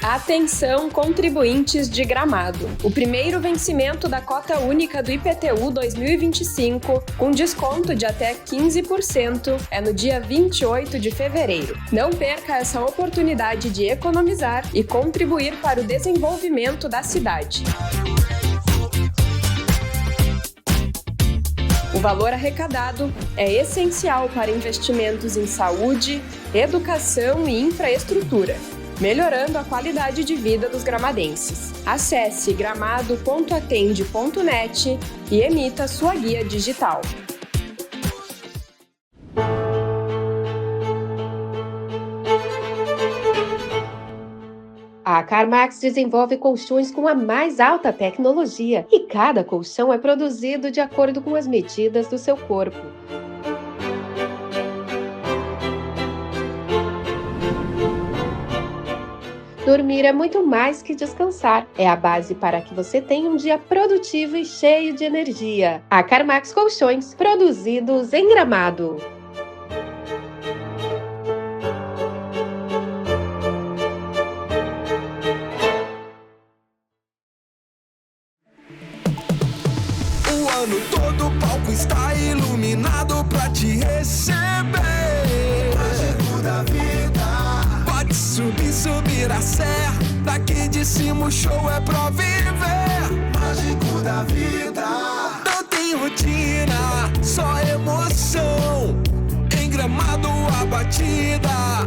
Atenção, contribuintes de Gramado. O primeiro vencimento da cota única do IPTU 2025, com desconto de até 15%, é no dia 28 de fevereiro. Não perca essa oportunidade de economizar e contribuir para o desenvolvimento da cidade. O valor arrecadado é essencial para investimentos em saúde, educação e infraestrutura, melhorando a qualidade de vida dos gramadenses. Acesse gramado.atende.net e emita sua guia digital. A Carmax desenvolve colchões com a mais alta tecnologia e cada colchão é produzido de acordo com as medidas do seu corpo. Dormir é muito mais que descansar. É a base para que você tenha um dia produtivo e cheio de energia. A Carmax Colchões, produzidos em Gramado. O ano todo o palco está iluminado pra te receber. Mágico da vida. Pode subir a serra. Daqui de cima o show é pra viver. Mágico da vida. Não tem rotina, só emoção. Em Gramado a batida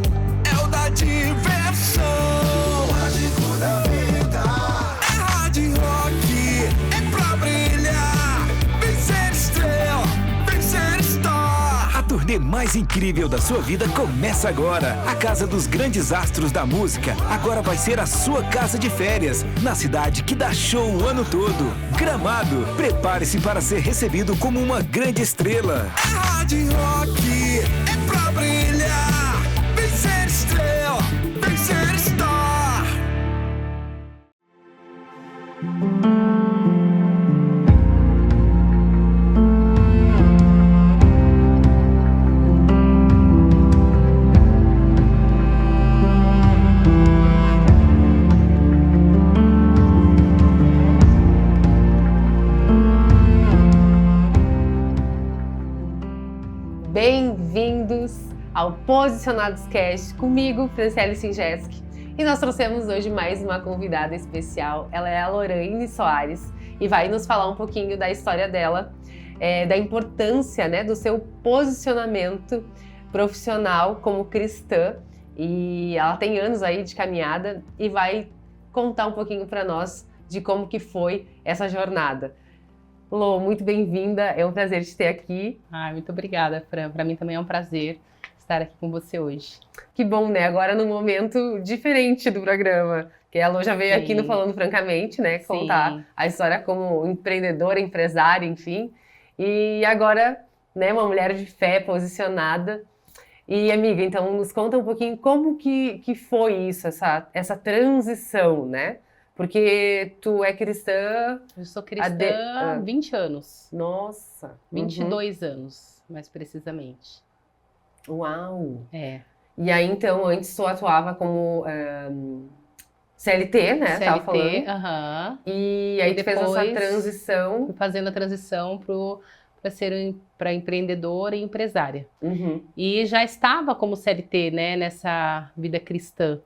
é o da diversão. Mágico da vida. É hard rock, é pra brilhar. Vem ser estrela, vem ser star. A turnê mais incrível da sua vida começa agora. A Casa dos Grandes Astros da Música agora vai ser a sua casa de férias, na cidade que dá show o ano todo. Gramado. Prepare-se para ser recebido como uma grande estrela. É hard rock, é pra brilhar. Vem ser estrela, vem ser star. Bem-vindos ao Posicionados Cast, comigo, Franciele Singeski. E nós trouxemos hoje mais uma convidada especial. Ela é a Lorraine Soares e vai nos falar um pouquinho da história dela, da importância, né, do seu posicionamento profissional como cristã. E ela tem anos aí de caminhada e vai contar um pouquinho para nós de como que foi essa jornada. Lô, muito bem-vinda, é um prazer te ter aqui. Muito obrigada, Fran. Para mim também é um prazer estar aqui com você hoje. Que bom, né? Agora num momento diferente do programa, que a Lô já veio aqui no Falando Francamente, né? Contar a história como empreendedora, empresária, enfim. E agora, né, uma mulher de fé posicionada. E, amiga, então nos conta um pouquinho como que foi isso, essa transição, né? Porque tu é cristã... Eu sou cristã há 20 anos. Nossa! 22 anos, mais precisamente. Uau! É. E aí, então, antes tu atuava como CLT, né? CLT, tava falando. E aí tu fez essa transição. Fui fazendo a transição para empreendedora e empresária. E já estava como CLT, né, nessa vida cristã.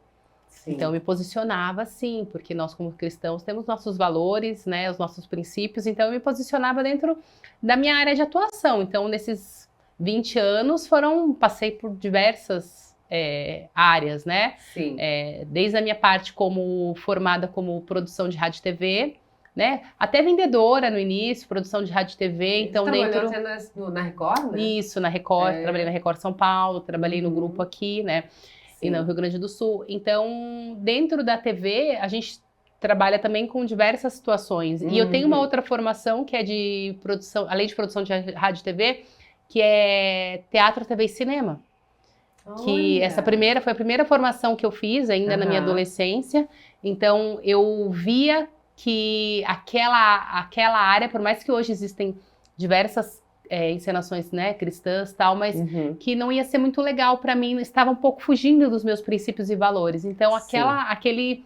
Sim. Então, eu me posicionava assim, porque nós, como cristãos, temos nossos valores, né, os nossos princípios. Então, eu me posicionava dentro da minha área de atuação. Então, nesses 20 anos, passei por diversas áreas, né? Sim. Desde a minha parte formada como produção de rádio e TV, né? Até vendedora no início, produção de rádio e TV. Então, trabalhou na Record, né? Isso, na Record. Trabalhei na Record São Paulo, trabalhei no grupo aqui, né? E no Rio Grande do Sul. Então, dentro da TV, a gente trabalha também com diversas situações. E eu tenho uma outra formação que é de produção, além de produção de rádio e TV, que é teatro, TV e cinema. Que Olha. essa foi a primeira formação que eu fiz ainda na minha adolescência. Então eu via que aquela área, por mais que hoje existem diversas encenações, né, cristãs, tal, mas que não ia ser muito legal para mim, estava um pouco fugindo dos meus princípios e valores. Então aquele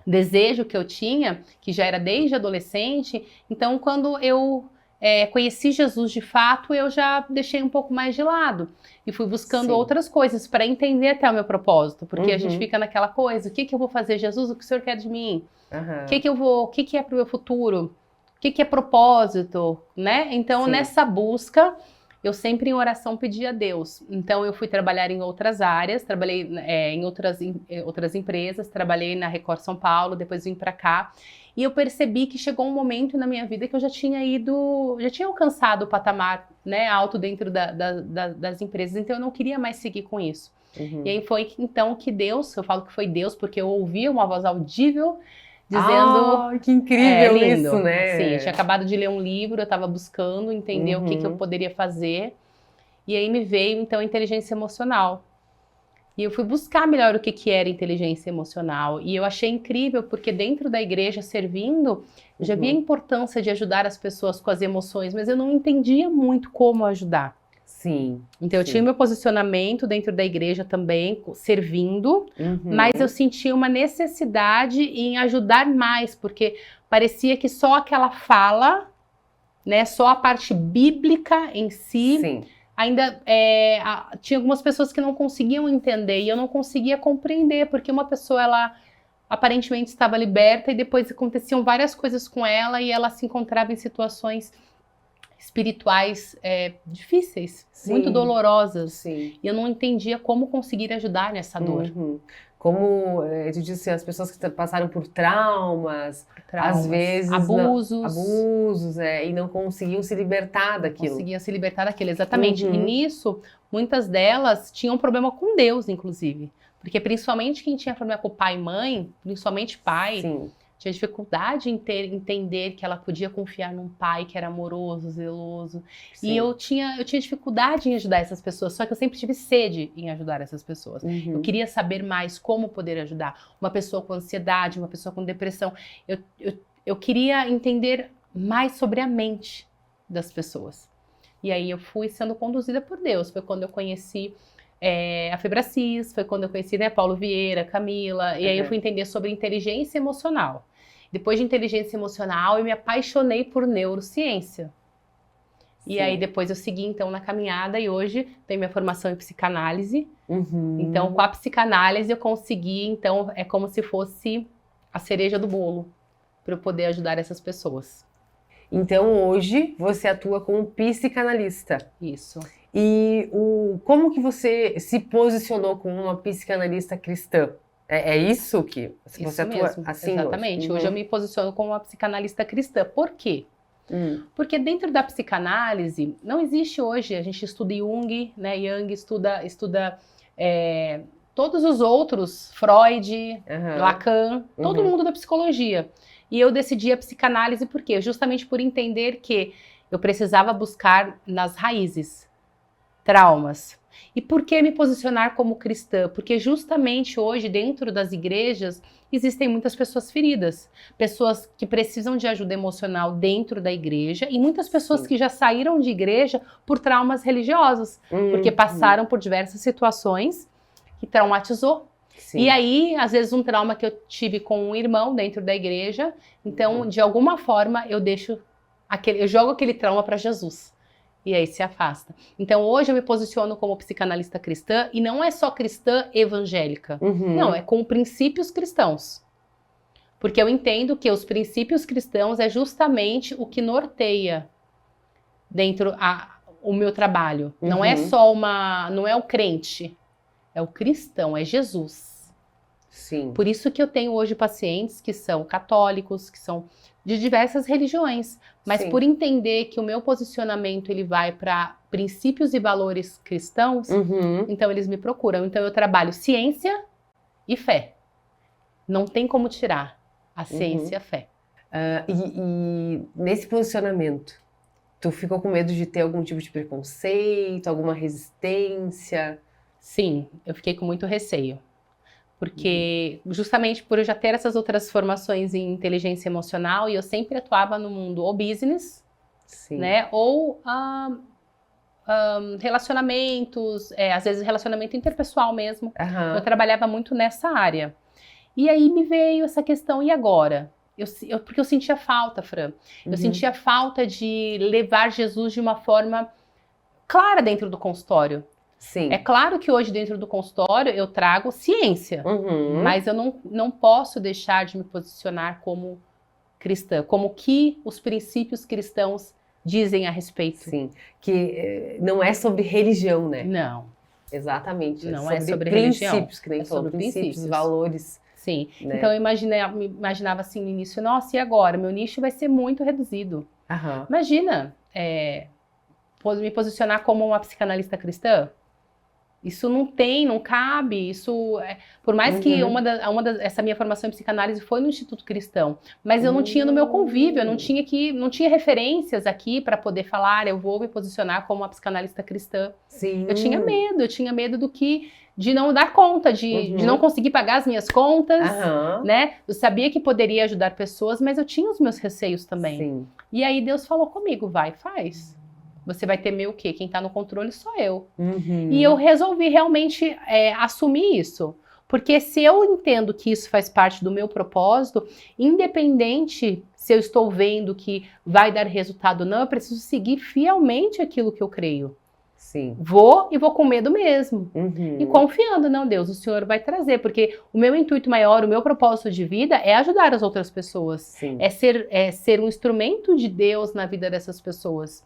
desejo que eu tinha, que já era desde adolescente, então quando eu conheci Jesus de fato, eu já deixei um pouco mais de lado e fui buscando outras coisas para entender até o meu propósito, porque a gente fica naquela coisa, o que eu vou fazer, Jesus, o que o Senhor quer de mim? O que é para o meu futuro? O que é propósito, né? Então, nessa busca, eu sempre em oração pedi a Deus. Então, eu fui trabalhar em outras áreas, trabalhei em outras empresas, trabalhei na Record São Paulo, depois vim para cá. E eu percebi que chegou um momento na minha vida que eu já tinha alcançado o patamar, né, alto dentro das empresas. Então, eu não queria mais seguir com isso. E aí foi então que Deus, eu falo que foi Deus, porque eu ouvi uma voz audível dizendo... que incrível lindo. isso, né? Sim, eu tinha acabado de ler um livro, eu estava buscando entender o que eu poderia fazer. E aí me veio, então, a inteligência emocional. E eu fui buscar melhor o que era inteligência emocional. E eu achei incrível, porque dentro da igreja, servindo, eu já via a importância de ajudar as pessoas com as emoções, mas eu não entendia muito como ajudar. Sim. Então eu tinha meu posicionamento dentro da igreja também, servindo, mas eu sentia uma necessidade em ajudar mais, porque parecia que só aquela fala, né, só a parte bíblica em si, ainda tinha algumas pessoas que não conseguiam entender e eu não conseguia compreender, porque uma pessoa, ela aparentemente estava liberta e depois aconteciam várias coisas com ela e ela se encontrava em situações espirituais difíceis, muito dolorosas. E eu não entendia como conseguir ajudar nessa dor. Como tu disse, as pessoas que passaram por traumas, às vezes abusos, e não conseguiam se libertar daquilo. Conseguiam se libertar daquilo, exatamente. E nisso, muitas delas tinham problema com Deus, inclusive. Porque principalmente quem tinha problema com pai e mãe, principalmente pai, tinha dificuldade em entender que ela podia confiar num pai que era amoroso, zeloso. E eu tinha dificuldade em ajudar essas pessoas, só que eu sempre tive sede em ajudar essas pessoas. Eu queria saber mais como poder ajudar. Uma pessoa com ansiedade, uma pessoa com depressão. Eu queria entender mais sobre a mente das pessoas. E aí eu fui sendo conduzida por Deus. Foi quando eu conheci a Febracis, foi quando eu conheci, né, Paulo Vieira, Camila. E aí eu fui entender sobre inteligência emocional. Depois de inteligência emocional, eu me apaixonei por neurociência. E aí depois eu segui, então, na caminhada e hoje tenho minha formação em psicanálise. Então, com a psicanálise eu consegui, então, é como se fosse a cereja do bolo para eu poder ajudar essas pessoas. Então, hoje, você atua como psicanalista. Isso. E como que você se posicionou como uma psicanalista cristã? É isso que você atua mesmo, assim? Exatamente. Hoje eu me posiciono como uma psicanalista cristã. Por quê? Porque dentro da psicanálise, não existe hoje, a gente estuda Jung, né? Jung estuda todos os outros, Freud, Lacan, todo mundo da psicologia. E eu decidi a psicanálise por quê? Justamente por entender que eu precisava buscar nas raízes traumas. E por que me posicionar como cristã? Porque justamente hoje, dentro das igrejas, existem muitas pessoas feridas. Pessoas que precisam de ajuda emocional dentro da igreja e muitas pessoas que já saíram de igreja por traumas religiosos. Porque passaram por diversas situações que traumatizou. E aí, às vezes, um trauma que eu tive com um irmão dentro da igreja. Então, de alguma forma, eu jogo aquele trauma para Jesus. E aí se afasta. Então hoje eu me posiciono como psicanalista cristã e não é só cristã evangélica. Não, é com princípios cristãos. Porque eu entendo que os princípios cristãos é justamente o que norteia dentro o meu trabalho. Não é só não é o crente, é o cristão, é Jesus. Por isso que eu tenho hoje pacientes que são católicos, que são de diversas religiões, mas por entender que o meu posicionamento ele vai para princípios e valores cristãos, então eles me procuram. Então eu trabalho ciência e fé. Não tem como tirar a ciência e a fé. E nesse posicionamento, Tu ficou com medo de ter algum tipo de preconceito, alguma resistência? Sim, eu fiquei com muito receio. Porque justamente por eu já ter essas outras formações em inteligência emocional e eu sempre atuava no mundo ou business, Sim. né? Ou relacionamentos, às vezes relacionamento interpessoal mesmo. Aham. Eu trabalhava muito nessa área. E aí me veio essa questão, e agora? Porque eu sentia falta, Fran. Eu sentia falta de levar Jesus de uma forma clara dentro do consultório. Sim. É claro que hoje dentro do consultório eu trago ciência, mas eu não posso deixar de me posicionar como cristã, como que os princípios cristãos dizem a respeito. Sim, que não é sobre religião, né? Não. Exatamente. Não é sobre religião. Princípios, que nem É falou, sobre princípios, valores. Sim. Né? Então eu imaginava assim no início, nossa, e agora? Meu nicho vai ser muito reduzido. Aham. Imagina, me posicionar como uma psicanalista cristã? Isso não cabe, por mais que essa minha formação em psicanálise foi no Instituto Cristão, mas eu não tinha no meu convívio, eu não tinha referências aqui para poder falar, eu vou me posicionar como uma psicanalista cristã. Sim. Eu tinha medo de não dar conta, de não conseguir pagar as minhas contas, né? Eu sabia que poderia ajudar pessoas, mas eu tinha os meus receios também. Sim. E aí Deus falou comigo, vai, faz. Você vai temer o quê? Quem tá no controle sou eu. E eu resolvi realmente assumir isso. Porque se eu entendo que isso faz parte do meu propósito, independente se eu estou vendo que vai dar resultado ou não, eu preciso seguir fielmente aquilo que eu creio. Sim. Vou com medo mesmo. E confiando, não, Deus, o Senhor vai trazer. Porque o meu intuito maior, o meu propósito de vida é ajudar as outras pessoas. Sim. É ser um instrumento de Deus na vida dessas pessoas.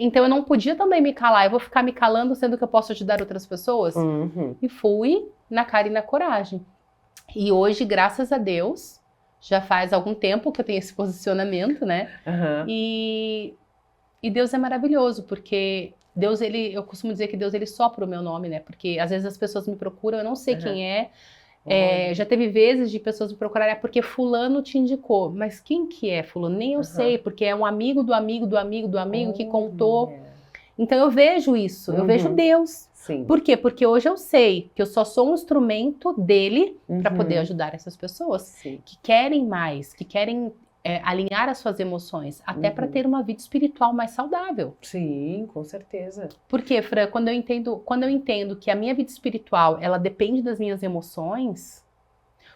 Então eu não podia também me calar, eu vou ficar me calando sendo que eu posso ajudar outras pessoas? E fui na cara e na coragem. E hoje, graças a Deus, já faz algum tempo que eu tenho esse posicionamento, né? E Deus é maravilhoso, porque Deus, eu costumo dizer que Deus, ele sopra o meu nome, né? Porque às vezes as pessoas me procuram, eu não sei quem é. Já teve vezes de pessoas me procurarem, porque fulano te indicou. Mas quem que é fulano? Nem eu sei, porque é um amigo do amigo do amigo do amigo que contou. Então eu vejo isso, eu vejo Deus. Sim. Por quê? Porque hoje eu sei que eu só sou um instrumento dele para poder ajudar essas pessoas que querem mais, que querem alinhar as suas emoções, até para ter uma vida espiritual mais saudável. Sim, com certeza. Por quê, Fran? Quando eu entendo que a minha vida espiritual, ela depende das minhas emoções,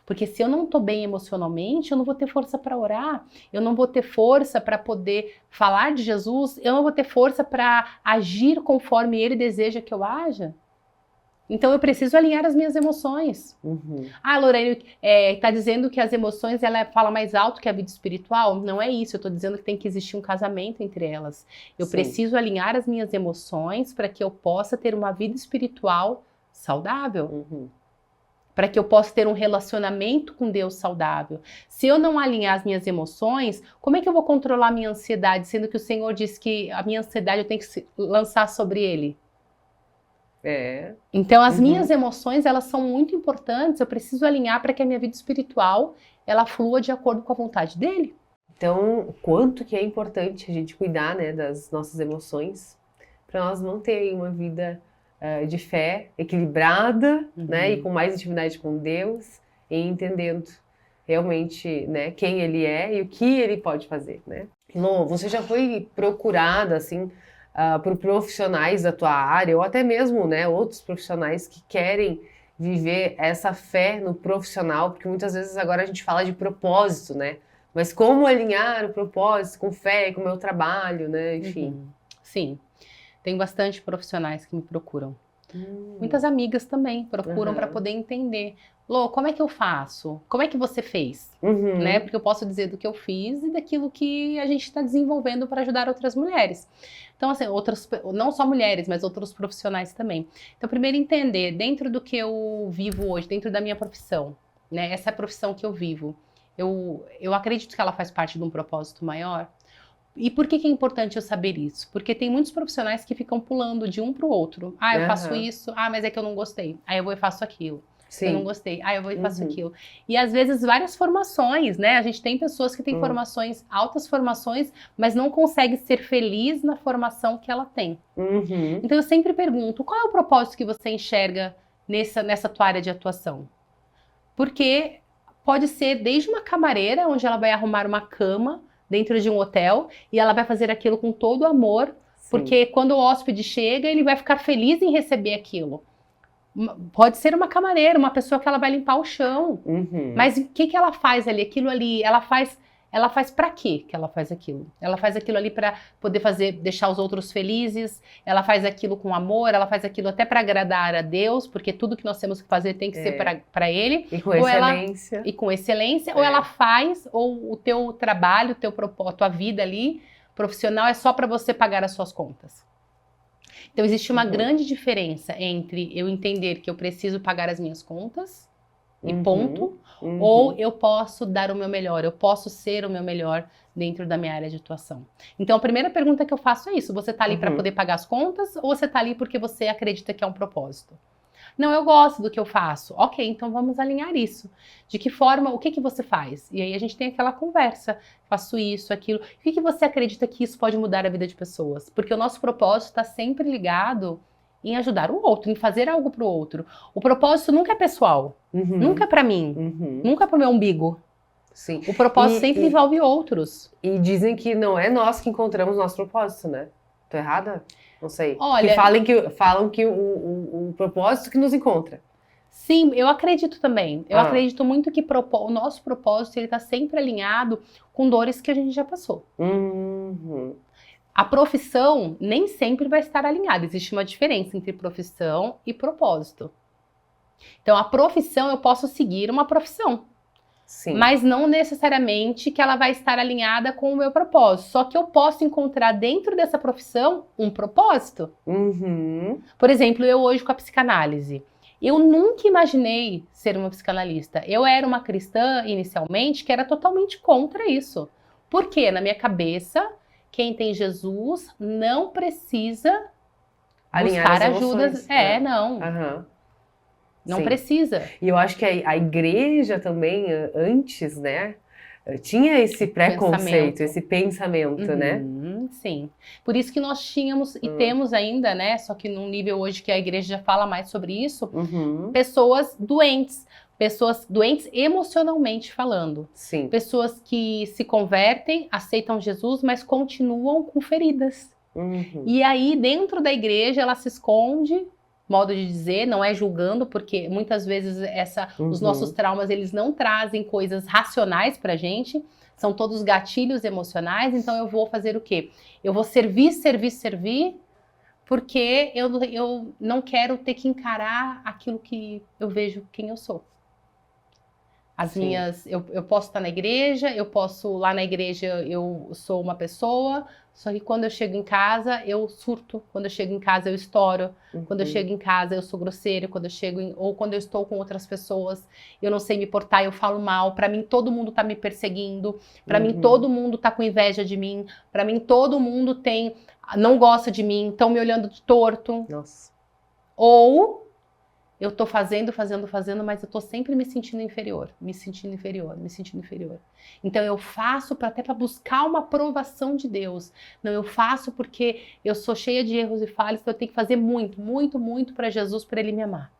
porque se eu não estou bem emocionalmente, eu não vou ter força para orar, eu não vou ter força para poder falar de Jesus, eu não vou ter força para agir conforme Ele deseja que eu haja. Então eu preciso alinhar as minhas emoções. Ah, Lorena, tá dizendo que as emoções ela fala mais alto que a vida espiritual? Não é isso, eu tô dizendo que tem que existir um casamento entre elas. Eu preciso alinhar as minhas emoções para que eu possa ter uma vida espiritual saudável. Para que eu possa ter um relacionamento com Deus saudável. Se eu não alinhar as minhas emoções, como é que eu vou controlar a minha ansiedade, sendo que o Senhor diz que a minha ansiedade eu tenho que lançar sobre Ele? Então as minhas emoções, elas são muito importantes, eu preciso alinhar para que a minha vida espiritual, ela flua de acordo com a vontade dele. Então, quanto que é importante a gente cuidar, né, das nossas emoções, para nós manterem uma vida de fé equilibrada, né, e com mais intimidade com Deus, e entendendo realmente, né, quem Ele é e o que Ele pode fazer, né. Lô, você já foi procurada, assim, por profissionais da tua área, ou até mesmo, né, outros profissionais que querem viver essa fé no profissional, porque muitas vezes agora a gente fala de propósito, né? Mas como alinhar o propósito com fé, com o meu trabalho, né? Enfim. Sim, tem bastante profissionais que me procuram. Muitas amigas também procuram para poder entender. Lô, como é que eu faço? Como é que você fez? Né? Porque eu posso dizer do que eu fiz e daquilo que a gente está desenvolvendo para ajudar outras mulheres. Então, assim, não só mulheres, mas outros profissionais também. Então, primeiro entender, dentro do que eu vivo hoje, dentro da minha profissão, né? Essa profissão que eu vivo, eu acredito que ela faz parte de um propósito maior. E por que é importante eu saber isso? Porque tem muitos profissionais que ficam pulando de um para o outro. Ah, eu faço isso. Ah, mas é que eu não gostei. Aí eu vou e faço aquilo. Sim. Eu não gostei. Eu vou e faço aquilo. E às vezes várias formações, né? A gente tem pessoas que têm formações, altas formações, mas não consegue ser feliz na formação que ela tem. Então eu sempre pergunto, qual é o propósito que você enxerga nessa tua área de atuação? Porque pode ser desde uma camareira, onde ela vai arrumar uma cama dentro de um hotel, e ela vai fazer aquilo com todo amor, porque quando o hóspede chega, ele vai ficar feliz em receber aquilo. Pode ser uma camareira, uma pessoa que ela vai limpar o chão. Mas o que ela faz ali? Aquilo ali, ela faz pra quê que ela faz aquilo? Ela faz aquilo ali pra poder deixar os outros felizes, ela faz aquilo com amor, ela faz aquilo até pra agradar a Deus, porque tudo que nós temos que fazer tem que ser pra Ele. E com excelência. E com excelência, ou ela faz, ou o teu trabalho, a tua vida ali, profissional, é só pra você pagar as suas contas. Então, existe uma grande diferença entre eu entender que eu preciso pagar as minhas contas, e ponto, ou eu posso dar o meu melhor, eu posso ser o meu melhor dentro da minha área de atuação. Então, a primeira pergunta que eu faço é isso: você está ali para poder pagar as contas, ou você está ali porque você acredita que é um propósito? Não, eu gosto do que eu faço. Ok, então vamos alinhar isso. De que forma, o que você faz? E aí a gente tem aquela conversa. Faço isso, aquilo. O que você acredita que isso pode mudar a vida de pessoas? Porque o nosso propósito está sempre ligado em ajudar o outro, em fazer algo para o outro. O propósito nunca é pessoal. Nunca é para mim. Nunca é para o meu umbigo. Sim. O propósito sempre envolve outros. E dizem que não é nós que encontramos nosso propósito, né? Tô errada? Não sei. Olha, falam que o propósito que nos encontra. Sim, eu acredito também. Eu acredito muito que o nosso propósito ele está sempre alinhado com dores que a gente já passou. A profissão nem sempre vai estar alinhada. Existe uma diferença entre profissão e propósito. Então, a profissão, eu posso seguir uma profissão. Sim. Mas não necessariamente que ela vai estar alinhada com o meu propósito. Só que eu posso encontrar dentro dessa profissão um propósito. Por exemplo, eu hoje com a psicanálise. Eu nunca imaginei ser uma psicanalista. Eu era uma cristã, inicialmente, que era totalmente contra isso. Porque, na minha cabeça, quem tem Jesus não precisa alinhar buscar as emoções. ajuda. Não. Não Sim. Precisa. E eu acho que a igreja também, antes, né, tinha esse preconceito, esse pensamento, né? Sim. Por isso que nós tínhamos e temos ainda, né, só que num nível hoje que a igreja já fala mais sobre isso, pessoas doentes emocionalmente falando. Sim. Pessoas que se convertem, aceitam Jesus, mas continuam com feridas. E aí, dentro da igreja, ela se esconde, modo de dizer, não é julgando, porque muitas vezes os nossos traumas, eles não trazem coisas racionais pra gente, são todos gatilhos emocionais, então eu vou fazer o quê? Eu vou servir, porque eu não quero ter que encarar aquilo que eu vejo quem eu sou. Eu posso estar na igreja, lá na igreja eu sou uma pessoa, só que quando eu chego em casa eu surto, quando eu chego em casa eu estouro, quando eu chego em casa eu sou grosseira, ou quando eu estou com outras pessoas, eu não sei me portar, eu falo mal, pra mim todo mundo tá me perseguindo, pra mim todo mundo tá com inveja de mim, pra mim todo mundo não gosta de mim, estão me olhando de torto. Nossa. Ou eu tô fazendo, mas eu tô sempre me sentindo inferior. Então eu faço até para buscar uma aprovação de Deus. Não, eu faço porque eu sou cheia de erros e falhas, então eu tenho que fazer muito para Jesus, para Ele me amar.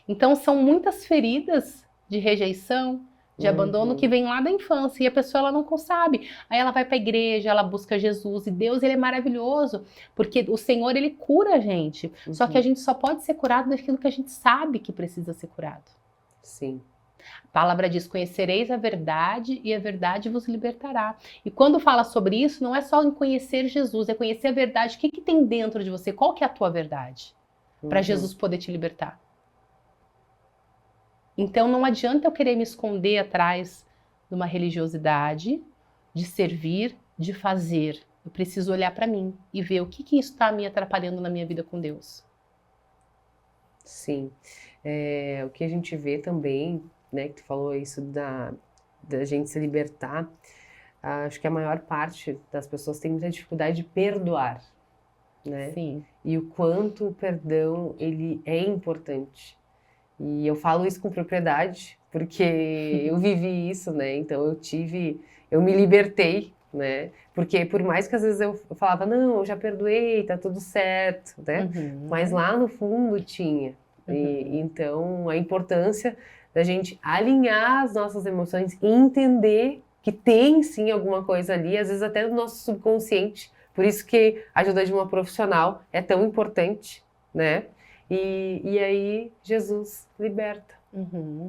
Então são muitas feridas de rejeição, de abandono que vem lá da infância, e a pessoa ela não sabe. Aí ela vai para a igreja, ela busca Jesus, e Deus ele é maravilhoso, porque o Senhor ele cura a gente. Só que a gente só pode ser curado daquilo que a gente sabe que precisa ser curado. Sim. A palavra diz: conhecereis a verdade e a verdade vos libertará. E quando fala sobre isso, não é só em conhecer Jesus, é conhecer a verdade. O que tem dentro de você? Qual que é a tua verdade? Para Jesus poder te libertar. Então não adianta eu querer me esconder atrás de uma religiosidade, de servir, de fazer. Eu preciso olhar para mim e ver o que isso está me atrapalhando na minha vida com Deus. Sim. O que a gente vê também, né, que tu falou isso da gente se libertar, acho que a maior parte das pessoas tem muita dificuldade de perdoar, né? Sim. E o quanto o perdão ele é importante. E eu falo isso com propriedade, porque eu vivi isso, né? Então eu me libertei, né? Porque por mais que às vezes eu falava, não, eu já perdoei, tá tudo certo, né? Mas lá no fundo tinha. E, então a importância da gente alinhar as nossas emoções e entender que tem sim alguma coisa ali, às vezes até no nosso subconsciente. Por isso que a ajuda de uma profissional é tão importante, né? E aí Jesus liberta.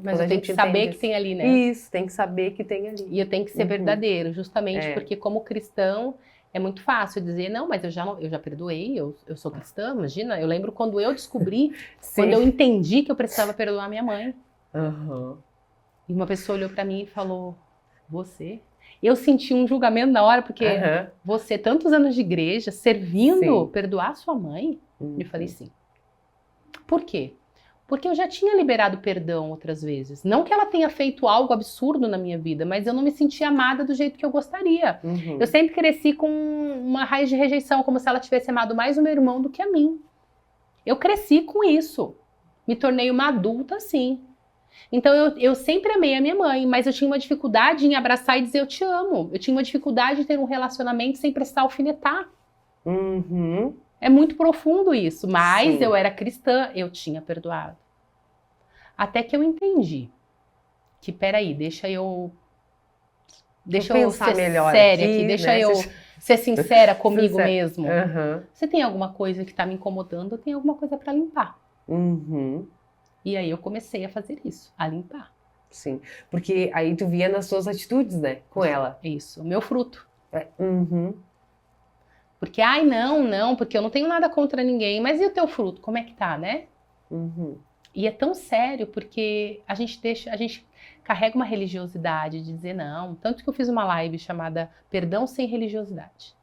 Mas eu tenho que saber que tem ali, né? Isso, tem que saber que tem ali. E eu tenho que ser verdadeiro, justamente porque como cristão é muito fácil dizer, não, mas eu já perdoei, eu sou cristã, imagina. Eu lembro quando eu descobri, quando eu entendi que eu precisava perdoar minha mãe. E uma pessoa olhou pra mim e falou, você? Eu senti um julgamento na hora, porque você, tantos anos de igreja, servindo, perdoar sua mãe? Eu falei sim. Por quê? Porque eu já tinha liberado perdão outras vezes. Não que ela tenha feito algo absurdo na minha vida, mas eu não me sentia amada do jeito que eu gostaria. Eu sempre cresci com uma raiz de rejeição, como se ela tivesse amado mais o meu irmão do que a mim. Eu cresci com isso. Me tornei uma adulta assim. Então eu sempre amei a minha mãe, mas eu tinha uma dificuldade em abraçar e dizer eu te amo. Eu tinha uma dificuldade em ter um relacionamento sem precisar alfinetar. É muito profundo isso, mas eu era cristã, eu tinha perdoado. Até que eu entendi que, peraí, deixa eu ser melhor séria aqui, aqui, deixa né? eu ser sincera comigo mesmo. Uhum. Você tem alguma coisa que tá me incomodando, eu tenho alguma coisa para limpar. Uhum. E aí eu comecei a fazer isso, a limpar. Sim, porque aí tu via nas suas atitudes, né, com ela. Isso, o meu fruto. Uhum. Porque, ai, não, porque eu não tenho nada contra ninguém, mas e o teu fruto, como é que tá, né? Uhum. E é tão sério, porque a gente carrega uma religiosidade de dizer não. Tanto que eu fiz uma live chamada Perdão Sem Religiosidade.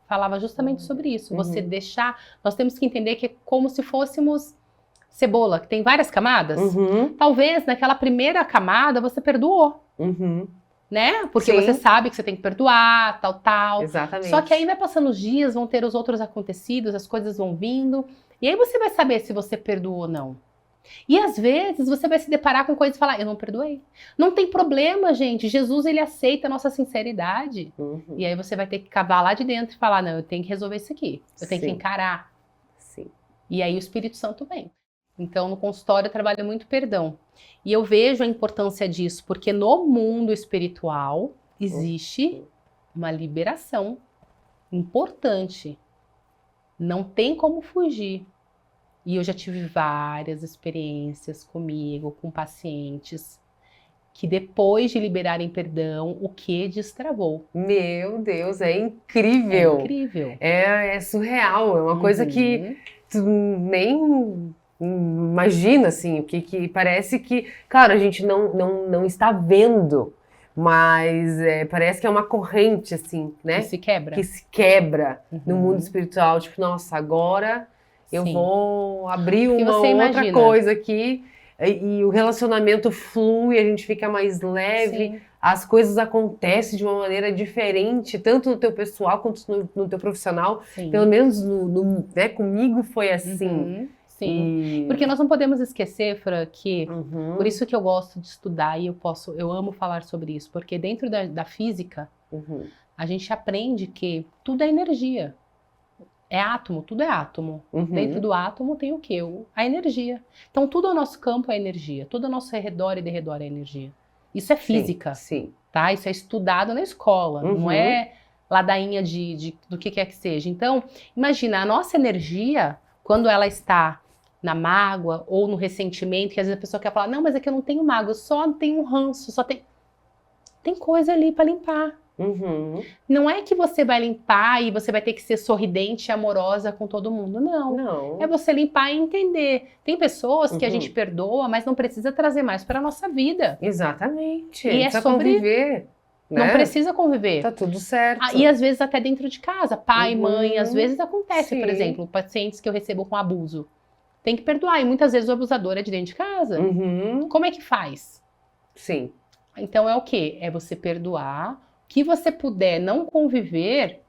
Falava justamente sobre isso. Você deixar... Nós temos que entender que é como se fôssemos cebola, que tem várias camadas. Talvez naquela primeira camada você perdoou. Né? Porque você sabe que você tem que perdoar, tal. Exatamente. Só que aí vai passando os dias, vão ter os outros acontecidos, as coisas vão vindo. E aí você vai saber se você perdoou ou não. E às vezes você vai se deparar com coisas e falar, eu não perdoei. Não tem problema, gente. Jesus, ele aceita a nossa sinceridade. E aí você vai ter que cavar lá de dentro e falar, não, eu tenho que resolver isso aqui. Eu tenho que encarar. E aí o Espírito Santo vem. Então, no consultório eu trabalho muito perdão. E eu vejo a importância disso, porque no mundo espiritual existe uma liberação importante. Não tem como fugir. E eu já tive várias experiências comigo, com pacientes, que depois de liberarem perdão, o que destravou. Meu Deus, é incrível. É incrível. É surreal, é uma coisa que tu nem imagina, assim, que parece que, claro, a gente não está vendo, mas parece que é uma corrente, assim, né? Que se quebra. Que se quebra no mundo espiritual, tipo, nossa, agora eu vou abrir uma outra coisa aqui e o relacionamento flui, a gente fica mais leve, as coisas acontecem de uma maneira diferente, tanto no teu pessoal quanto no teu profissional. Pelo menos né, comigo foi assim. Porque nós não podemos esquecer, Fran, que por isso que eu gosto de estudar e eu amo falar sobre isso, porque dentro da física a gente aprende que tudo é energia. É átomo, tudo é átomo. Dentro do átomo tem o quê? A energia. Então tudo ao nosso campo é energia, tudo ao nosso redor e derredor é energia. Isso é física, tá? Isso é estudado na escola, não é ladainha do que quer que seja. Então, imagina, a nossa energia, quando ela está na mágoa ou no ressentimento, que às vezes a pessoa quer falar, não, mas é que eu não tenho mágoa, eu só tenho um ranço, tem coisa ali para limpar. Não é que você vai limpar e você vai ter que ser sorridente e amorosa com todo mundo, não. É você limpar e entender. Tem pessoas que a gente perdoa, mas não precisa trazer mais para nossa vida. Exatamente. E é sobre conviver. Não precisa conviver. Tá tudo certo. E às vezes até dentro de casa, pai, mãe, às vezes acontece, por exemplo, pacientes que eu recebo com abuso. Tem que perdoar, e muitas vezes o abusador é de dentro de casa. Como é que faz? Então é o quê? É você perdoar, que você puder não conviver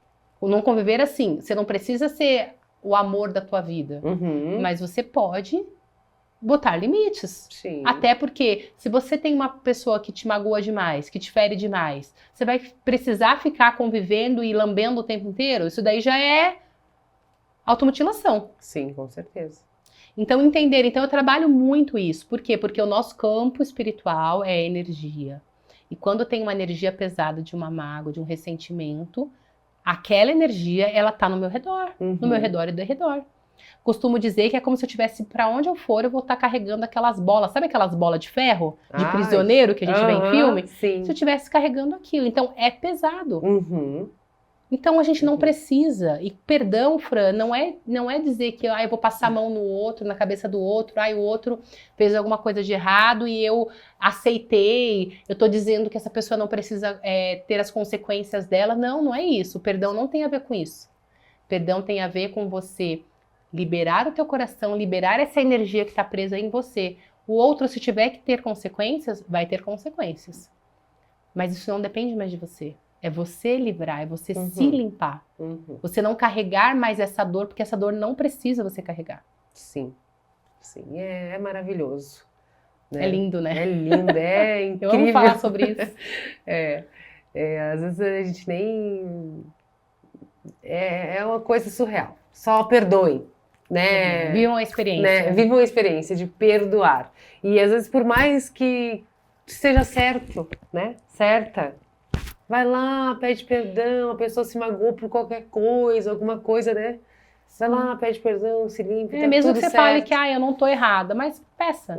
assim, você não precisa ser o amor da tua vida, mas você pode botar limites. Sim. Até porque, se você tem uma pessoa que te magoa demais, que te fere demais, você vai precisar ficar convivendo e lambendo o tempo inteiro? Isso daí já é automutilação. Sim, com certeza. Então, entender. Então, eu trabalho muito isso. Por quê? Porque o nosso campo espiritual é energia. E quando tem uma energia pesada de uma mágoa, de um ressentimento, aquela energia, ela tá no meu redor. No meu redor e do redor. Costumo dizer que é como se eu tivesse, para onde eu for, eu vou estar carregando aquelas bolas. Sabe aquelas bolas de ferro? De prisioneiro que a gente vê em filme? Sim. Se eu estivesse carregando aquilo. Então, é pesado. Uhum. Então, a gente não precisa. E perdão, Fran, não é dizer que eu vou passar a mão no outro, na cabeça do outro. O outro fez alguma coisa de errado e eu aceitei. Eu tô dizendo que essa pessoa não precisa ter as consequências dela. Não, não é isso. O perdão não tem a ver com isso. Perdão tem a ver com você liberar o teu coração, liberar essa energia que está presa em você. O outro, se tiver que ter consequências, vai ter consequências. Mas isso não depende mais de você. É você livrar, é você se limpar. Você não carregar mais essa dor, porque essa dor não precisa você carregar. Sim. Sim, é maravilhoso. Né? É lindo, né? É lindo, é incrível. Eu amo falar sobre isso. Às vezes a gente nem... É uma coisa surreal. Só perdoem. Né? Vivam a experiência. Né? Vivam a experiência de perdoar. E às vezes, por mais que seja certo, né? Certa, vai lá, pede perdão, a pessoa se magoou por qualquer coisa, alguma coisa, né? Vai lá, pede perdão, se limpa. Tá mesmo tudo que você certo. fale que eu não tô errada, mas peça.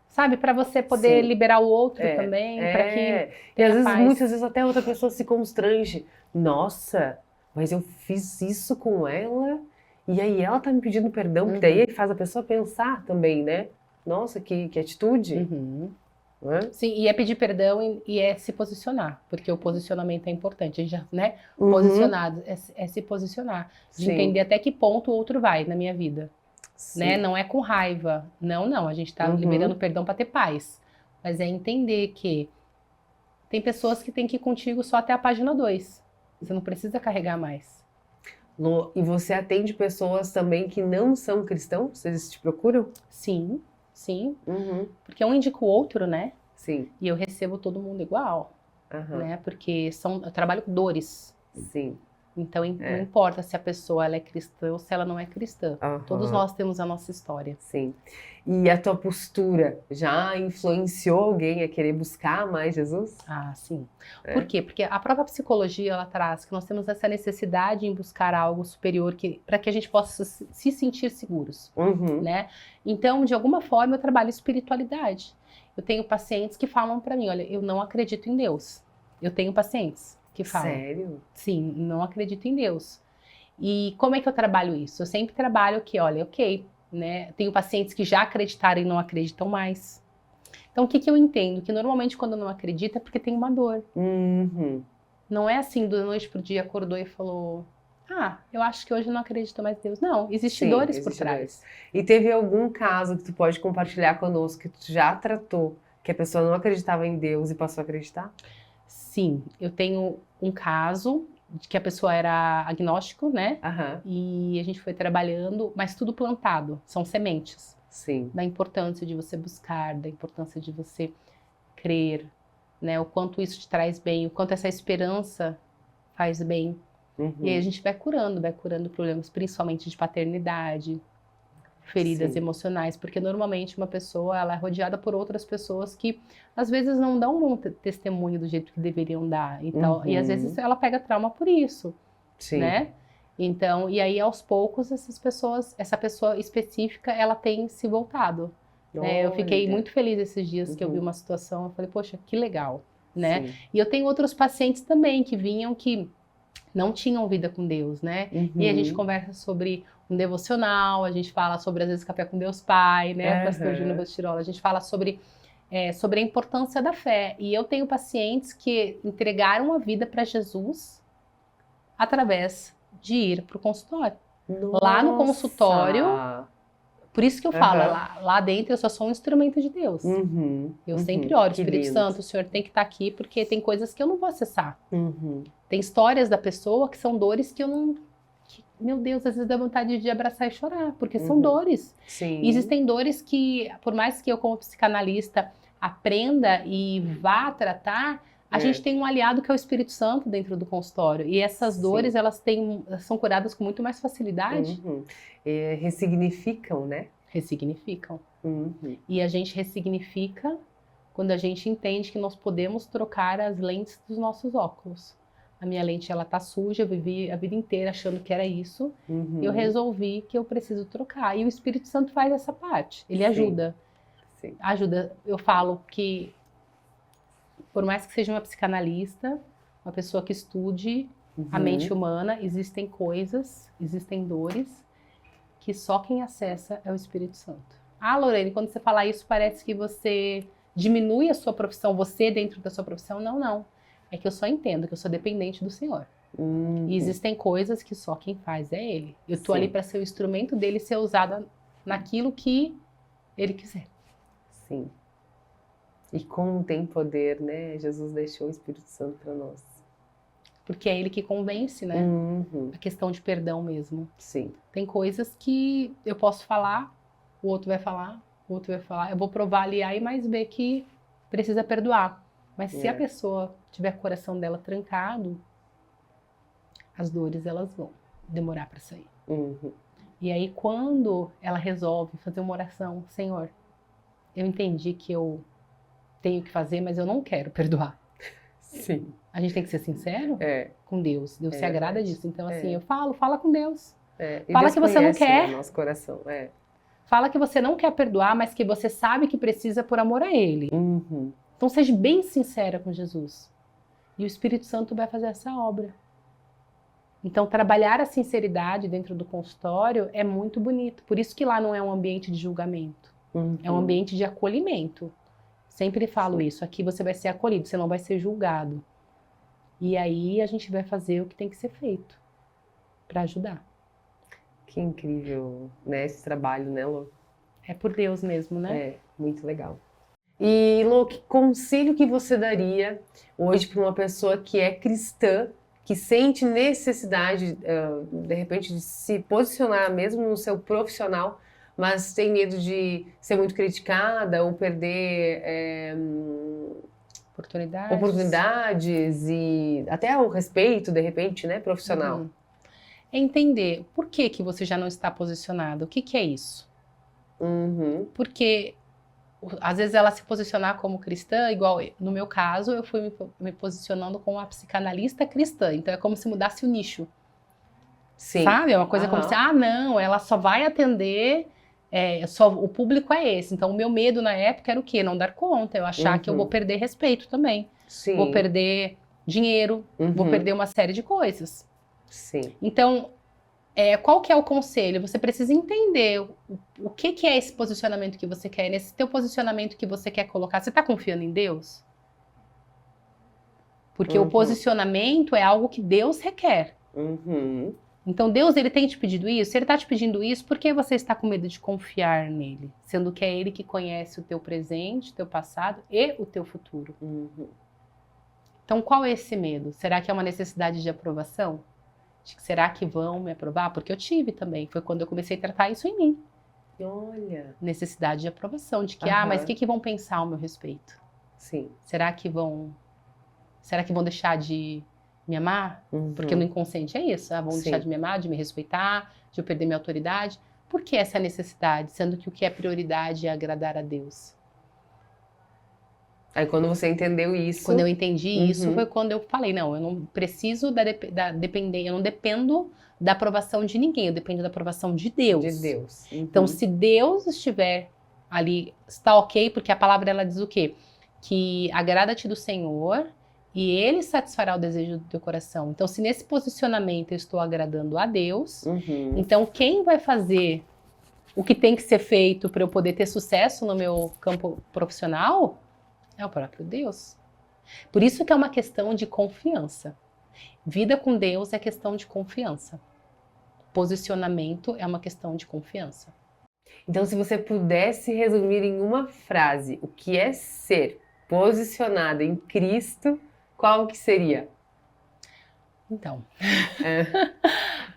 Sabe, para você poder liberar o outro também, para que e às vezes, paz. muitas vezes até outra pessoa se constrange. Nossa, mas eu fiz isso com ela e aí ela tá me pedindo perdão, que daí faz a pessoa pensar também, né? Nossa, que atitude. Sim, e é pedir perdão e é se posicionar, porque o posicionamento é importante. A gente já, né? Posicionado, é se posicionar. De entender até que ponto o outro vai na minha vida. Né? Não é com raiva. Não. A gente tá liberando perdão para ter paz. Mas é entender que tem pessoas que têm que ir contigo só até a página 2. Você não precisa carregar mais. Lô, e você atende pessoas também que não são cristãos? Eles te procuram? Sim. Porque um indica o outro, né? Sim. E eu recebo todo mundo igual, né? Porque eu trabalho com dores. Sim. Então não importa se a pessoa ela é cristã ou se ela não é cristã. Todos nós temos a nossa história. Sim. E a tua postura já influenciou alguém a querer buscar mais Jesus? Ah, sim. Por quê? Porque a própria psicologia ela traz que nós temos essa necessidade em buscar algo superior para que a gente possa se sentir seguros, né? Então, de alguma forma, eu trabalho espiritualidade. Eu tenho pacientes que falam para mim, olha, eu não acredito em Deus. Eu tenho pacientes que falam. Sério? Sim, não acredito em Deus. E como é que eu trabalho isso? Eu sempre trabalho que, olha, ok, né? Tenho pacientes que já acreditaram e não acreditam mais. Então, o que eu entendo? Que normalmente quando não acredita é porque tem uma dor. Não é assim, da noite pro dia acordou e falou, eu acho que hoje eu não acredito mais em Deus. Não, existem dores por trás. E teve algum caso que tu pode compartilhar conosco que tu já tratou, que a pessoa não acreditava em Deus e passou a acreditar? Sim, eu tenho um caso de que a pessoa era agnóstico, né? E a gente foi trabalhando, mas tudo plantado, são sementes. Sim. Da importância de você buscar, da importância de você crer, né? O quanto isso te traz bem, o quanto essa esperança faz bem. E aí a gente vai curando problemas, principalmente de paternidade, feridas emocionais, porque normalmente uma pessoa ela é rodeada por outras pessoas que às vezes não dão um bom testemunho do jeito que deveriam dar e tal, e às vezes ela pega trauma por isso, né? Então, e aí aos poucos essa pessoa específica, ela tem se voltado, né? Eu fiquei muito feliz esses dias que eu vi uma situação, eu falei, poxa, que legal, né? E eu tenho outros pacientes também que vinham que não tinham vida com Deus, né? E a gente conversa sobre um devocional, a gente fala sobre, às vezes, café com Deus Pai, né? Pastor Júnior Bostirola, a gente fala sobre a importância da fé. E eu tenho pacientes que entregaram a vida para Jesus através de ir para o consultório. Lá no consultório, por isso que eu falo, lá dentro eu só sou um instrumento de Deus. Eu sempre oro, Espírito Santo, o Senhor tem que estar aqui, porque tem coisas que eu não vou acessar. Tem histórias da pessoa que são dores que eu não... meu Deus, às vezes dá vontade de abraçar e chorar, porque são dores. Sim. E existem dores que, por mais que eu como psicanalista aprenda e vá tratar, a gente tem um aliado que é o Espírito Santo dentro do consultório. E essas dores, elas são curadas com muito mais facilidade. Ressignificam, né? Ressignificam. E a gente ressignifica quando a gente entende que nós podemos trocar as lentes dos nossos óculos. A minha lente, ela tá suja, eu vivi a vida inteira achando que era isso. Eu resolvi que eu preciso trocar. E o Espírito Santo faz essa parte. Ele ajuda. Sim. Ajuda. Eu falo que, por mais que seja uma psicanalista, uma pessoa que estude a mente humana, existem coisas, existem dores que só quem acessa é o Espírito Santo. Ah, Lorene, quando você fala isso, parece que você diminui a sua profissão, você dentro da sua profissão. Não, não. É que eu só entendo que eu sou dependente do Senhor. E existem coisas que só quem faz é Ele. Eu tô ali para ser o instrumento dele ser usado naquilo que Ele quiser. Sim. E como tem poder, né? Jesus deixou o Espírito Santo para nós. Porque é Ele que convence, né? A questão de perdão mesmo. Sim. Tem coisas que eu posso falar, o outro vai falar, o outro vai falar. Eu vou provar ali A e mais B que precisa perdoar. Mas se a pessoa tiver o coração dela trancado, as dores elas vão demorar para sair. E aí quando ela resolve fazer uma oração, Senhor, eu entendi que eu tenho que fazer, mas eu não quero perdoar. Sim. A gente tem que ser sincero com Deus. Deus se agrada disso. Então assim, eu fala com Deus. Fala Deus que você não quer. Nosso coração. Fala que você não quer perdoar, mas que você sabe que precisa por amor a Ele. Então seja bem sincera com Jesus. E o Espírito Santo vai fazer essa obra. Então trabalhar a sinceridade dentro do consultório é muito bonito. Por isso que lá não é um ambiente de julgamento. É um ambiente de acolhimento. Sempre falo isso. Aqui você vai ser acolhido, você não vai ser julgado. E aí a gente vai fazer o que tem que ser feito para ajudar. Que incrível, né? Esse trabalho, né, Lô? É por Deus mesmo, né? É, muito legal. E, Lô, que conselho que você daria hoje para uma pessoa que é cristã, que sente necessidade, de repente, de se posicionar mesmo no seu profissional, mas tem medo de ser muito criticada ou perder oportunidades e até o respeito, de repente, né, profissional? É entender por que que você já não está posicionada. O que que é isso? Porque às vezes ela se posicionar como cristã, igual no meu caso, eu fui me posicionando como uma psicanalista cristã. Então é como se mudasse o nicho. Sim. Sabe? É uma coisa como se, não, ela só vai atender, o público é esse. Então o meu medo na época era o quê? Não dar conta. Eu achar que eu vou perder respeito também. Sim. Vou perder dinheiro, vou perder uma série de coisas. Sim. Então, qual que é o conselho? Você precisa entender o que é esse posicionamento que você quer. Nesse teu posicionamento que você quer colocar, você está confiando em Deus? Porque o posicionamento é algo que Deus requer. Então, Deus, ele tem te pedido isso? Se ele está te pedindo isso, por que você está com medo de confiar nele? Sendo que é ele que conhece o teu presente, o teu passado e o teu futuro. Então, qual é esse medo? Será que é uma necessidade de aprovação? Será que vão me aprovar? Porque eu tive também. Foi quando eu comecei a tratar isso em mim. Olha. Necessidade de aprovação. De que, mas o que vão pensar ao meu respeito? Sim. Será que vão deixar de me amar? Porque no inconsciente é isso. Vão deixar de me amar, de me respeitar, de eu perder minha autoridade. Por que essa necessidade? Sendo que o que é prioridade é agradar a Deus. Aí quando você entendeu isso... Quando eu entendi isso, foi quando eu falei, não, eu não preciso eu não dependo da aprovação de ninguém, eu dependo da aprovação de Deus. De Deus. Então, se Deus estiver ali, está ok, porque a palavra ela diz o quê? Que agrada-te do Senhor e Ele satisfará o desejo do teu coração. Então, se nesse posicionamento eu estou agradando a Deus, então quem vai fazer o que tem que ser feito para eu poder ter sucesso no meu campo profissional... é o próprio Deus. Por isso que é uma questão de confiança. Vida com Deus é questão de confiança. Posicionamento é uma questão de confiança. Então, se você pudesse resumir em uma frase o que é ser posicionada em Cristo, qual que seria? Então,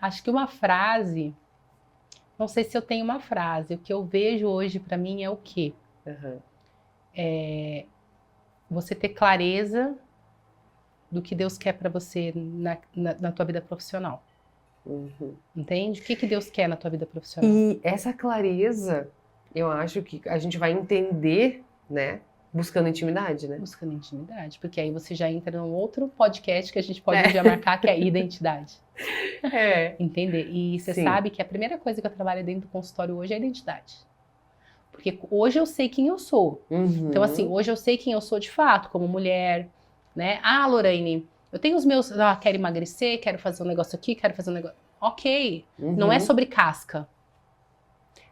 Acho que uma frase, não sei se eu tenho uma frase, o que eu vejo hoje para mim é o quê? Você ter clareza do que Deus quer para você na tua vida profissional. Entende? O que Deus quer na tua vida profissional? E essa clareza, eu acho que a gente vai entender, né? Buscando intimidade, né? Buscando intimidade, porque aí você já entra num outro podcast que a gente pode já marcar, que é identidade. Entender. E você sabe que a primeira coisa que eu trabalho dentro do consultório hoje é a identidade. Porque hoje eu sei quem eu sou. Então, assim, hoje eu sei quem eu sou de fato, como mulher, né? Ah, Lorraine, eu tenho os meus... quero emagrecer, quero fazer um negócio aqui, quero fazer um negócio... Ok. Não é sobre casca.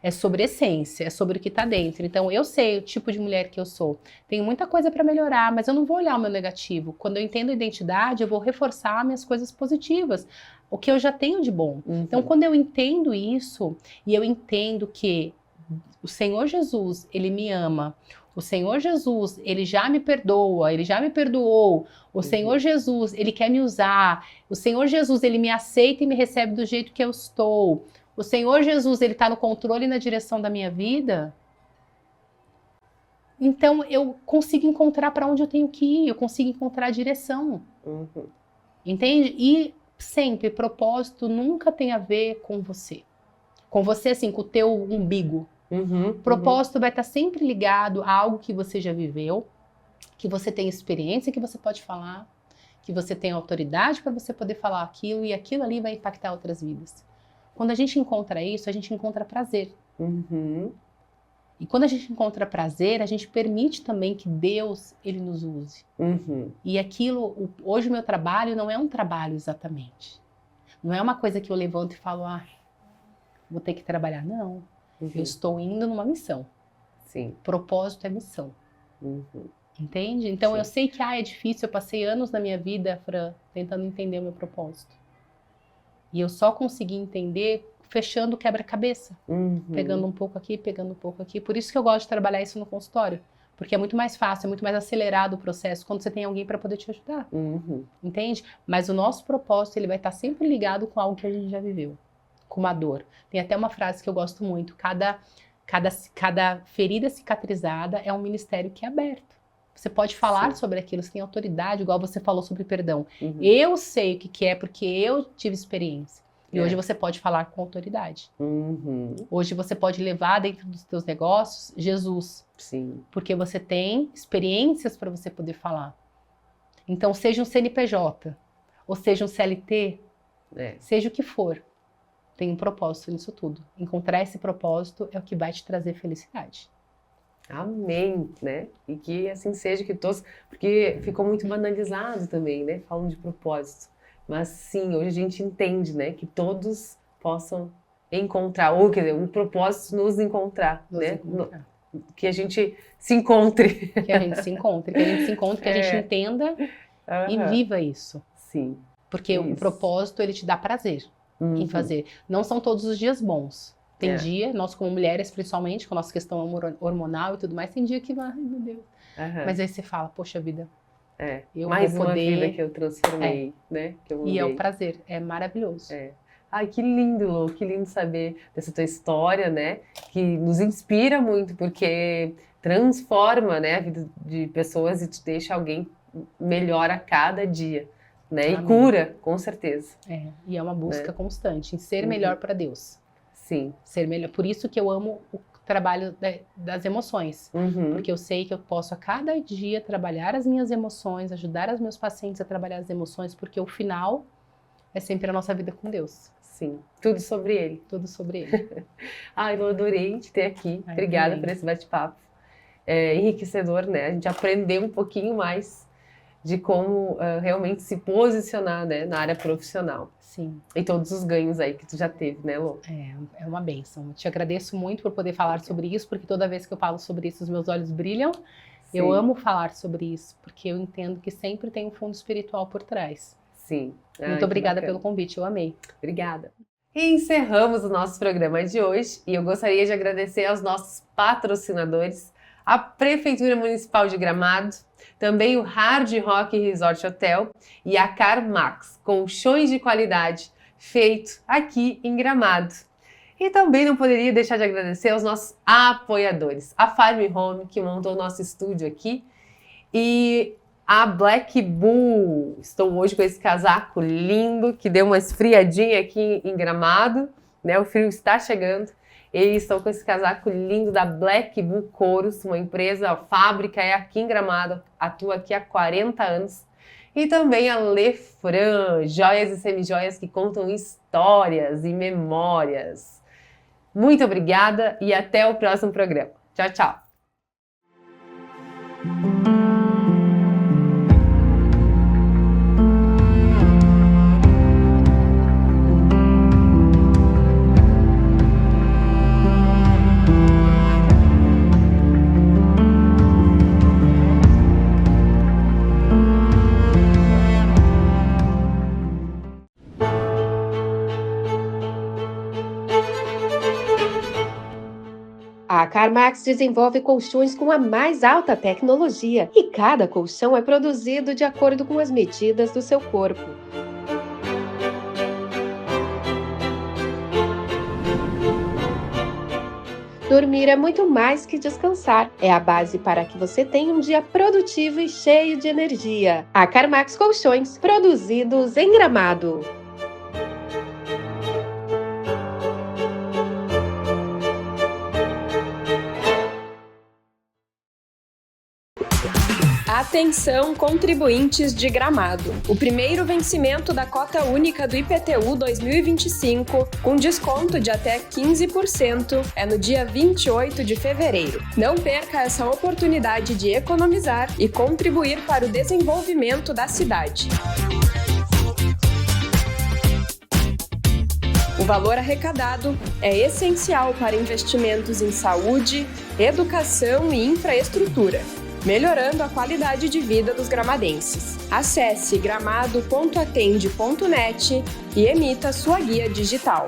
É sobre essência, é sobre o que tá dentro. Então, eu sei o tipo de mulher que eu sou. Tenho muita coisa para melhorar, mas eu não vou olhar o meu negativo. Quando eu entendo a identidade, eu vou reforçar minhas coisas positivas. O que eu já tenho de bom. Então, quando eu entendo isso, e eu entendo que o Senhor Jesus, Ele me ama. O Senhor Jesus, Ele já me perdoa, Ele já me perdoou. O Senhor Jesus, Ele quer me usar. O Senhor Jesus, Ele me aceita e me recebe do jeito que eu estou. O Senhor Jesus, Ele está no controle e na direção da minha vida. Então, eu consigo encontrar para onde eu tenho que ir. Eu consigo encontrar a direção. Entende? E sempre, propósito nunca tem a ver com você. Com você, assim, com o teu umbigo. Propósito vai estar sempre ligado a algo que você já viveu, que você tem experiência, que você pode falar, que você tem autoridade para você poder falar aquilo, e aquilo ali vai impactar outras vidas. Quando a gente encontra isso, a gente encontra prazer. E quando a gente encontra prazer, a gente permite também que Deus, Ele nos use. E aquilo, hoje o meu trabalho não é um trabalho exatamente. Não é uma coisa que eu levanto e falo, vou ter que trabalhar. Não. Eu estou indo numa missão. Propósito é missão. Entende? Então eu sei que é difícil, eu passei anos da minha vida, Fran, tentando entender o meu propósito. E eu só consegui entender fechando o quebra-cabeça. Pegando um pouco aqui, pegando um pouco aqui. Por isso que eu gosto de trabalhar isso no consultório. Porque é muito mais fácil, é muito mais acelerado o processo quando você tem alguém para poder te ajudar. Entende? Mas o nosso propósito, ele vai estar sempre ligado com algo que a gente já viveu. Com uma dor. Tem até uma frase que eu gosto muito. Cada ferida cicatrizada é um ministério que é aberto. Você pode falar sobre aquilo, você tem autoridade, igual você falou sobre perdão. Eu sei o que é porque eu tive experiência. E hoje você pode falar com autoridade. Hoje você pode levar dentro dos seus negócios Jesus. Porque você tem experiências para você poder falar. Então, seja um CNPJ, ou seja um CLT, seja o que for. Tem um propósito nisso tudo. Encontrar esse propósito é o que vai te trazer felicidade. Amém, né? E que assim seja, que todos... Porque ficou muito banalizado também, né? Falam de propósito. Mas sim, hoje a gente entende, né? Que todos possam encontrar, ou quer dizer, o propósito nos encontrar, né? Que a gente se encontre. Que a gente se encontre, que a gente entenda e viva isso. Porque o propósito, ele te dá prazer em fazer. Não são todos os dias bons. Tem dia, nós como mulheres, principalmente, com a nossa questão hormonal e tudo mais, tem dia que vai, ai meu Deus. Mas aí você fala, poxa vida, eu mais vou poder... uma vida que eu transformei, né? Que eu e é o prazer, é maravilhoso. Ai, que lindo, Lu, que lindo saber dessa tua história, né? Que nos inspira muito, porque transforma, né, a vida de pessoas e te deixa alguém melhor a cada dia, né? E cura, com certeza. E é uma busca constante em ser melhor para Deus. Ser melhor. Por isso que eu amo o trabalho das emoções. Porque eu sei que eu posso a cada dia trabalhar as minhas emoções, ajudar os meus pacientes a trabalhar as emoções, porque o final é sempre a nossa vida com Deus. Tudo sobre Ele. Tudo sobre Ele. Eu adorei te ter aqui. Obrigada por esse bate-papo. É enriquecedor, né? A gente aprendeu um pouquinho mais de como realmente se posicionar, né, na área profissional. E todos os ganhos aí que tu já teve, né, Lu? É uma bênção. Eu te agradeço muito por poder falar sobre isso, porque toda vez que eu falo sobre isso, os meus olhos brilham. Eu amo falar sobre isso, porque eu entendo que sempre tem um fundo espiritual por trás. Muito obrigada pelo convite, eu amei. Obrigada. E encerramos o nosso programa de hoje, e eu gostaria de agradecer aos nossos patrocinadores, a Prefeitura Municipal de Gramado, também o Hard Rock Resort Hotel e a CarMax, colchões de qualidade feito aqui em Gramado. E também não poderia deixar de agradecer aos nossos apoiadores, a Farm Home, que montou o nosso estúdio aqui, e a Black Bull. Estou hoje com esse casaco lindo, que deu uma esfriadinha aqui em Gramado, né? O frio está chegando. E estou com esse casaco lindo da Black Bull Couros, uma empresa, a fábrica é aqui em Gramado, atua aqui há 40 anos. E também a Lefran, joias e semijoias que contam histórias e memórias. Muito obrigada e até o próximo programa. Tchau, tchau! A CarMax desenvolve colchões com a mais alta tecnologia e cada colchão é produzido de acordo com as medidas do seu corpo. Dormir é muito mais que descansar. É a base para que você tenha um dia produtivo e cheio de energia. A CarMax Colchões, produzidos em Gramado. Atenção, contribuintes de Gramado. O primeiro vencimento da cota única do IPTU 2025, com desconto de até 15%, é no dia 28 de fevereiro. Não perca essa oportunidade de economizar e contribuir para o desenvolvimento da cidade. O valor arrecadado é essencial para investimentos em saúde, educação e infraestrutura, melhorando a qualidade de vida dos gramadenses. Acesse gramado.atende.net e emita sua guia digital.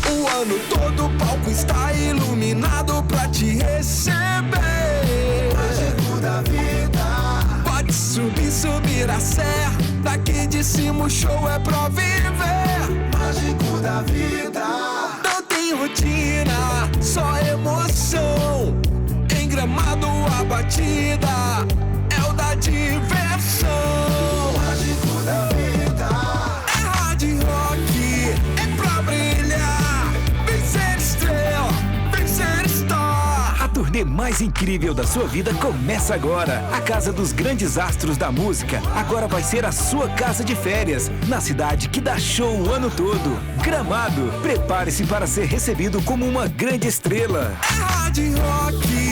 O ano todo o palco está iluminado pra te receber. Mágico da vida. Pode subir a serra. Daqui de cima o show é pra viver. Mágico da vida. Não tem rotina, só emoção. Em Gramado a batida é o da diversão. Mágico da vida. É hard rock, é pra brilhar. Vem ser estrela, vem ser star. A turnê mais incrível da sua vida começa agora. A Casa dos Grandes Astros da Música agora vai ser a sua casa de férias, na cidade que dá show o ano todo. Gramado, prepare-se para ser recebido como uma grande estrela. É hard rock.